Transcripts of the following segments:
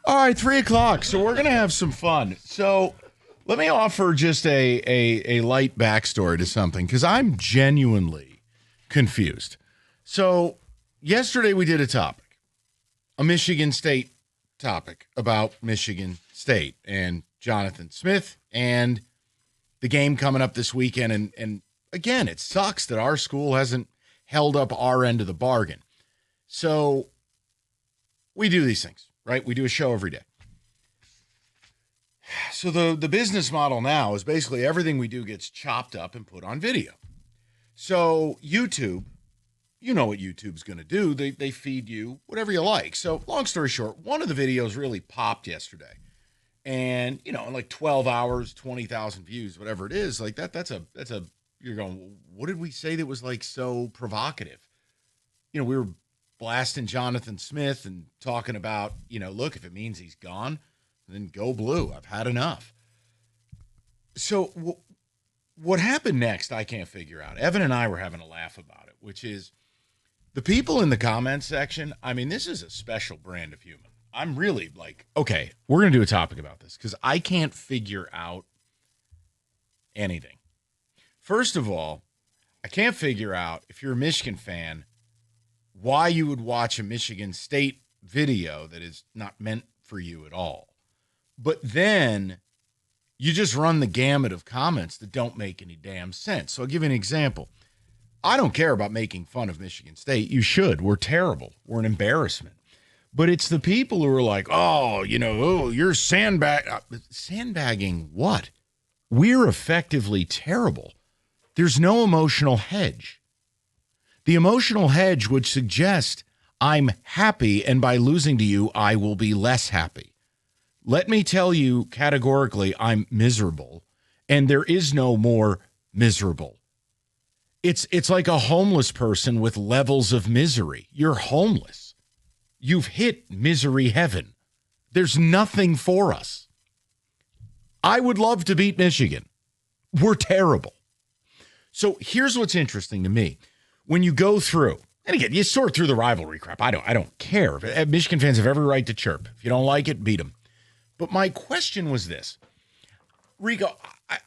All right, 3 o'clock. So we're going to have some fun. So let me offer just a light backstory to something because I'm genuinely confused. So yesterday we did a topic, a Michigan State topic about Michigan State and Jonathan Smith and the game coming up this weekend. And again, it sucks that our school hasn't held up our end of the bargain. So we do these things, right? We do a show every day. So the business model now is basically everything we do gets chopped up and put on video. So YouTube, you know what YouTube's going to do. They feed you whatever you like. So long story short, one of the videos really popped yesterday. And, in like 12 hours, 20,000 views, whatever it is, like that's a, you're going, what did we say that was like so provocative? We were blasting Jonathan Smith and talking about, look, if it means he's gone, then go blue. I've had enough. So what happened next, I can't figure out. Evan and I were having a laugh about it, which is the people in the comments section. I mean, this is a special brand of human. I'm really like, okay, we're going to do a topic about this because I can't figure out anything. First of all, I can't figure out, if you're a Michigan fan, why you would watch a Michigan State video that is not meant for you at all. But then you just run the gamut of comments that don't make any damn sense. So I'll give you an example. I don't care about making fun of Michigan State. You should. We're terrible. We're an embarrassment. But it's the people who are like, you're sandbagging what? We're effectively terrible. There's no emotional hedge. The emotional hedge would suggest I'm happy, and by losing to you, I will be less happy. Let me tell you categorically, I'm miserable, and there is no more miserable. It's like a homeless person with levels of misery. You're homeless. You've hit misery heaven. There's nothing for us. I would love to beat Michigan. We're terrible. So here's what's interesting to me. When you go through, and again, you sort through the rivalry crap. I don't care. Michigan fans have every right to chirp. If you don't like it, beat them. But my question was this. Rico,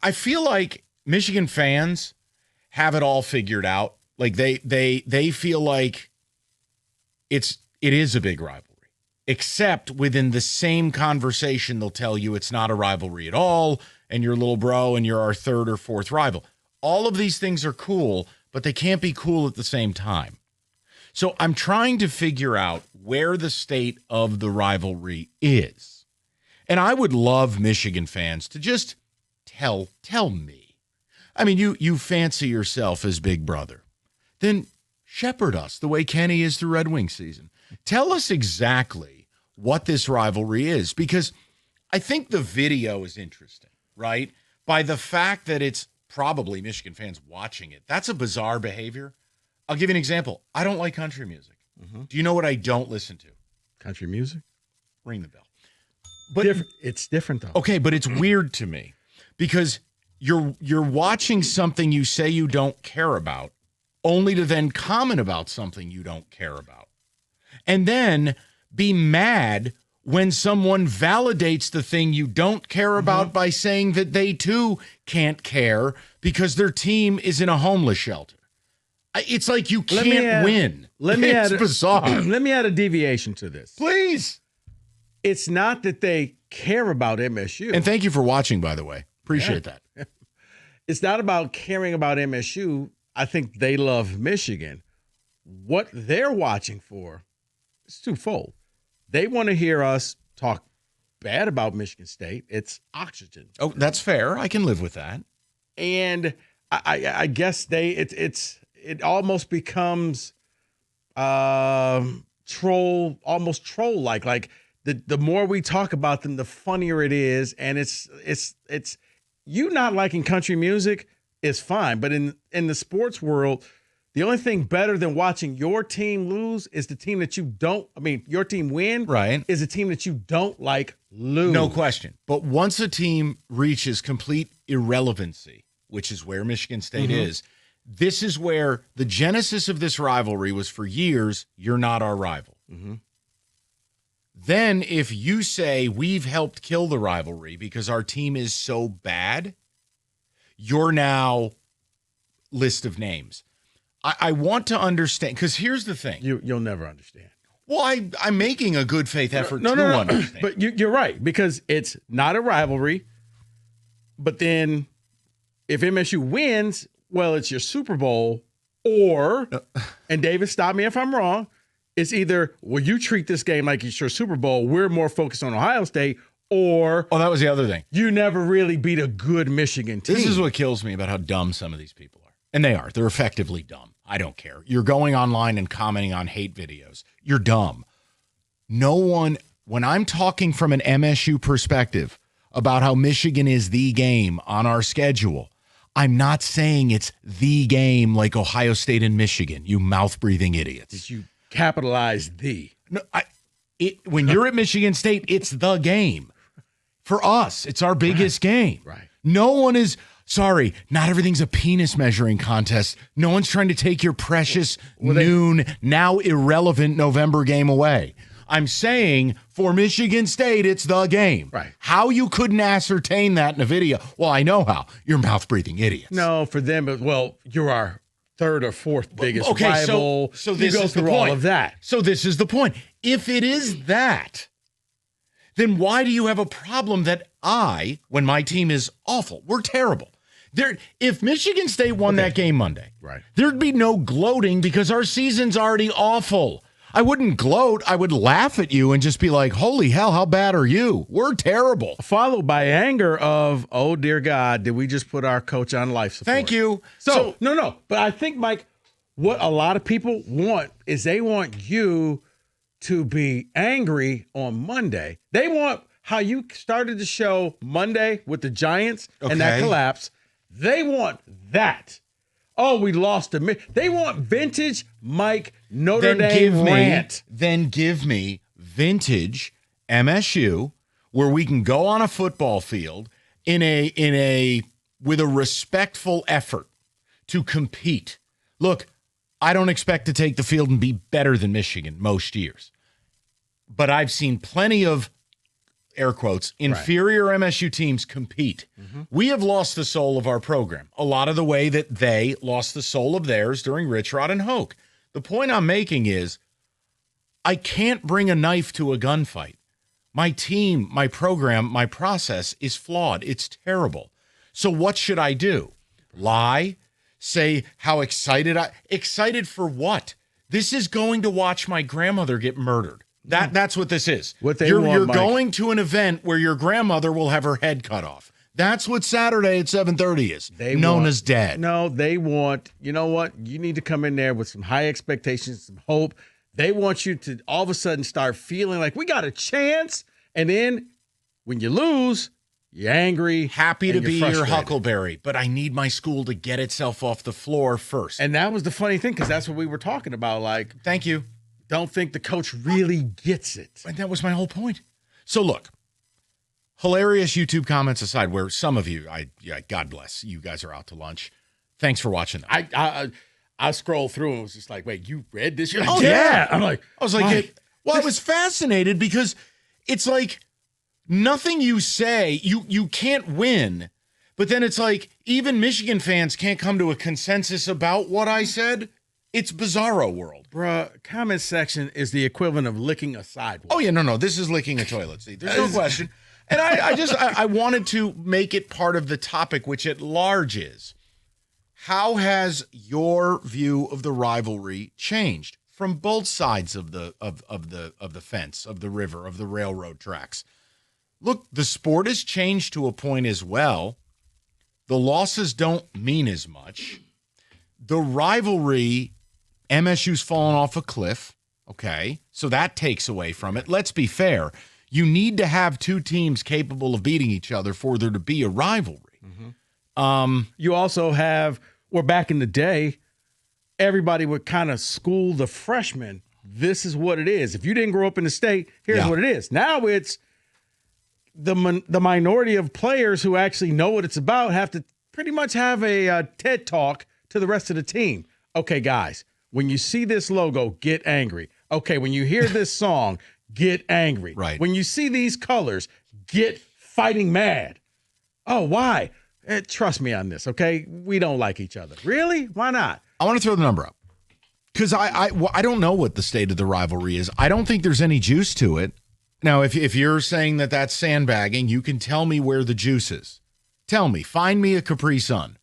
I feel like Michigan fans have it all figured out. Like they feel like it is a big rivalry, except within the same conversation, they'll tell you it's not a rivalry at all, and you're little bro, and you're our third or fourth rival. All of these things are cool, but they can't be cool at the same time. So I'm trying to figure out where the state of the rivalry is. And I would love Michigan fans to just tell me. I mean, you fancy yourself as Big Brother. Then shepherd us the way Kenny is through Red Wing season. Tell us exactly what this rivalry is, because I think the video is interesting, right? By the fact that it's probably Michigan fans watching it. That's a bizarre behavior. I'll give you an example. I don't like country music. Mm-hmm. Do you know what I don't listen to? Country music? Ring the bell. But it's different, though. Okay, but it's weird to me because you're watching something you say you don't care about, only to then comment about something you don't care about. And then be mad when someone validates the thing you don't care about by saying that they too can't care because their team is in a homeless shelter. It's like you can't win. It's bizarre. Let me add a deviation to this. Please. It's not that they care about MSU. And thank you for watching, by the way. Appreciate that. It's not about caring about MSU. I think they love Michigan. What they're watching for is twofold. They want to hear us talk bad about Michigan State. It's oxygen. Oh, that's fair. I can live with that. And I guess it almost becomes almost troll-like. Like the more we talk about them, the funnier it is. And it's you not liking country music is fine. But in the sports world, the only thing better than watching your team lose is the team that your team win. Right. Is a team that you don't like lose. No question. But once a team reaches complete irrelevancy, which is where Michigan State is, this is where the genesis of this rivalry was for years, you're not our rival. Then if you say we've helped kill the rivalry because our team is so bad, you're now list of names. I want to understand, because here's the thing. You'll never understand. Well, I'm making a good faith effort to understand. But you're right, because it's not a rivalry. But then if MSU wins, well, it's your Super Bowl. Or, and David, stop me if I'm wrong, it's either, well, you treat this game like it's your Super Bowl, we're more focused on Ohio State, or... Oh, that was the other thing. You never really beat a good Michigan team. This is what kills me about how dumb some of these people are. And they are. They're effectively dumb. I don't care. You're going online and commenting on hate videos. You're dumb. No one, when I'm talking from an MSU perspective about how Michigan is the game on our schedule, I'm not saying it's the game like Ohio State and Michigan, you mouth-breathing idiots. Did you capitalize the? No, when you're at Michigan State, it's the game. For us, it's our biggest game. Right. No one is... Sorry, not everything's a penis measuring contest. No one's trying to take your precious noon, now irrelevant November game away. I'm saying for Michigan State, it's the game. Right. How you couldn't ascertain that in a video? Well, I know how. You're mouth-breathing idiots. No, for them, well, you're our third or fourth biggest rival. So this is the point. All of that. So this is the point. If it is that, then why do you have a problem that when my team is awful, we're terrible. If Michigan State won that game Monday, right, there'd be no gloating because our season's already awful. I wouldn't gloat. I would laugh at you and just be like, holy hell, how bad are you? We're terrible. Followed by anger of, oh, dear God, did we just put our coach on life support? Thank you. So no. But I think, Mike, what a lot of people want is they want you to be angry on Monday. They want how you started the show Monday with the Giants and that collapse. They want that. Oh, we lost they want vintage Mike Notre Dame rant. Then give me vintage MSU where we can go on a football field with a respectful effort to compete. Look, I don't expect to take the field and be better than Michigan most years. But I've seen plenty of, air quotes, inferior MSU teams compete. Mm-hmm. We have lost the soul of our program. A lot of the way that they lost the soul of theirs during Rich Rod and Hoke. The point I'm making is I can't bring a knife to a gunfight. My team, my program, my process is flawed. It's terrible. So what should I do? Lie? Say how excited for what? This is going to watch my grandmother get murdered. That's what this is. You're going to an event where your grandmother will have her head cut off. That's what Saturday at 7:30 is. Known as dead. No, they want, you know what? You need to come in there with some high expectations, some hope. They want you to all of a sudden start feeling like we got a chance. And then when you lose, you're angry. Happy to be your huckleberry, but I need my school to get itself off the floor first. And that was the funny thing, because that's what we were talking about. Like, thank you. Don't think the coach really gets it. And that was my whole point. So look, hilarious YouTube comments aside, where some of you, God bless, you guys are out to lunch. Thanks for watching them. I scrolled through and was just like, wait, you read this? Like, yeah. I'm like, I was like, I was fascinated because it's like nothing you say, you can't win. But then it's like even Michigan fans can't come to a consensus about what I said. It's bizarro world. Bruh, comment section is the equivalent of licking a sidewalk. Oh, yeah, no. This is licking a toilet seat. There's no question. And I wanted to make it part of the topic, which at large is, how has your view of the rivalry changed from both sides of the fence, of the river, of the railroad tracks? Look, the sport has changed to a point as well. The losses don't mean as much. The rivalry, MSU's fallen off a cliff, okay? So that takes away from it. Let's be fair. You need to have two teams capable of beating each other for there to be a rivalry. Mm-hmm. You also have, or back in the day, everybody would kind of school the freshmen. This is what it is. If you didn't grow up in the state, here's what it is. Now it's the minority of players who actually know what it's about have to pretty much have a TED Talk to the rest of the team. Okay, guys, when you see this logo, get angry. Okay, when you hear this song, get angry. Right. When you see these colors, get fighting mad. Oh, why? Trust me on this, okay? We don't like each other. Really? Why not? I want to throw the number up because I don't know what the state of the rivalry is. I don't think there's any juice to it. Now, if you're saying that that's sandbagging, you can tell me where the juice is. Tell me. Find me a Capri Sun.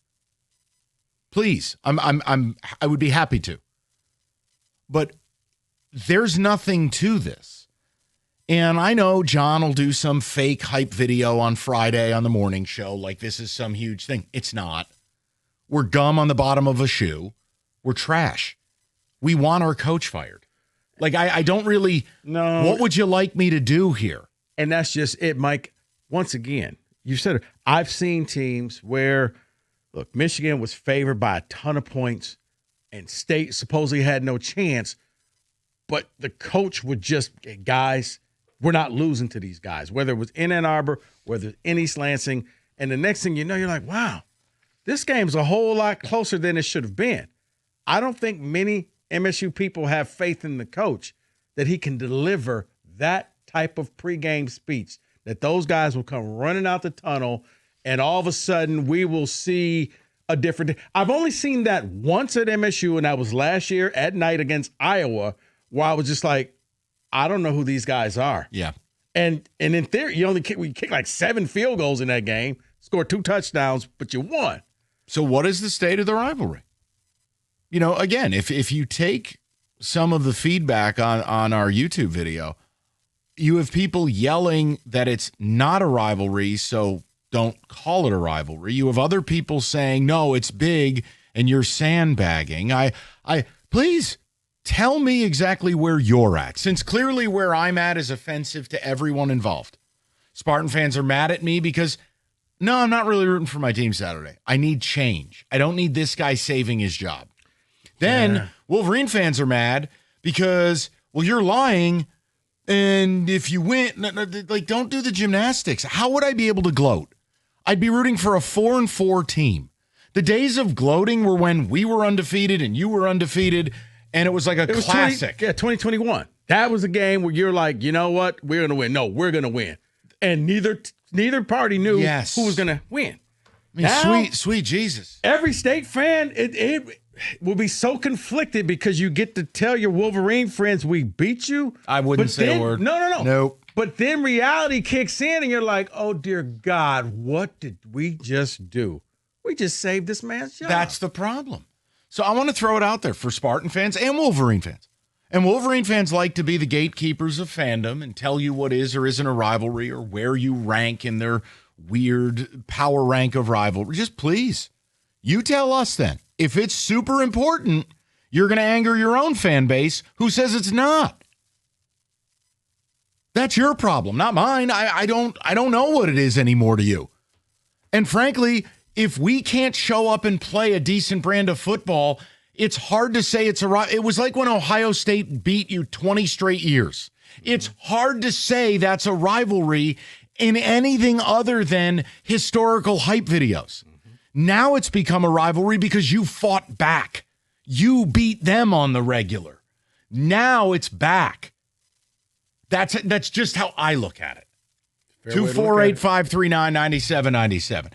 Please. I would be happy to. But there's nothing to this. And I know John will do some fake hype video on Friday on the morning show like this is some huge thing. It's not. We're gum on the bottom of a shoe. We're trash. We want our coach fired. Like, I don't really know. What would you like me to do here? And that's just it, Mike. Once again, you said it. I've seen teams where, look, Michigan was favored by a ton of points and State supposedly had no chance, but the coach would just, guys, we're not losing to these guys, whether it was in Ann Arbor, whether in East Lansing. And the next thing you know, you're like, wow, this game's a whole lot closer than it should have been. I don't think many MSU people have faith in the coach that he can deliver that type of pregame speech, that those guys will come running out the tunnel and all of a sudden we will see a different – I've only seen that once at MSU, and that was last year at night against Iowa, where I was just like, I don't know who these guys are. Yeah. And in theory, we kicked like 7 field goals in that game, scored 2 touchdowns, but you won. So what is the state of the rivalry? You know, again, if you take some of the feedback on our YouTube video, you have people yelling that it's not a rivalry, so don't call it a rivalry. You have other people saying, no, it's big, and you're sandbagging. Please tell me exactly where you're at, since clearly where I'm at is offensive to everyone involved. Spartan fans are mad at me because, no, I'm not really rooting for my team Saturday. I need change. I don't need this guy saving his job. Then Wolverine fans are mad because, well, you're lying, and if you win, like, don't do the gymnastics. How would I be able to gloat? I'd be rooting for a 4-4 team. The days of gloating were when we were undefeated and you were undefeated, and it was like a classic. 2021. That was a game where you're like, you know what? We're going to win. No, we're going to win. And neither party knew who was going to win. I mean, now, sweet Jesus. Every State fan, it will be so conflicted because you get to tell your Wolverine friends we beat you. I wouldn't say a word. No. Nope. But then reality kicks in and you're like, oh, dear God, what did we just do? We just saved this man's job. That's the problem. So I want to throw it out there for Spartan fans and Wolverine fans. And Wolverine fans like to be the gatekeepers of fandom and tell you what is or isn't a rivalry or where you rank in their weird power rank of rivalry. Just please, you tell us then. If it's super important, you're going to anger your own fan base who says it's not. That's your problem, not mine. I don't know what it is anymore to you. And frankly, if we can't show up and play a decent brand of football, it's hard to say it's a. It was like when Ohio State beat you 20 straight years. It's hard to say that's a rivalry in anything other than historical hype videos. Now it's become a rivalry because you fought back. You beat them on the regular. Now it's back. That's just how I look at it. 248-539-9797.